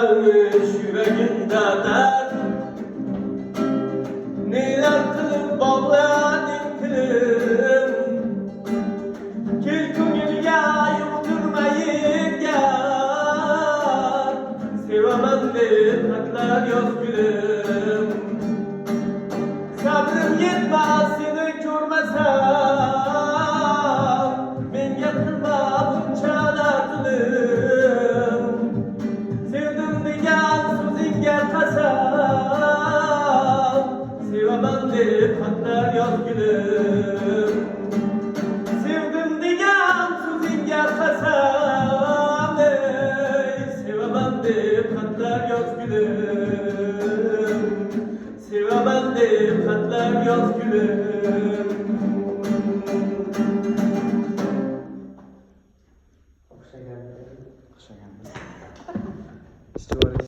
varmış yüreğimde dert. Neler kılıp bağladın kılım, Gel köngülge yuqtirmayın gel. Sevaman deb xatlar yoz gülüm. Sabrım yetmez seni ko'rmasam, menga qilma bunchalar zulm. Sevdim degan so'zingga qasam, sevaman deb xatlar yoz gülüm. Sevdim degan so'zingga qasam, sevaman deb xatlar yoz gülüm. Sevaman deb xatlar yoz gülüm. O'xshagan.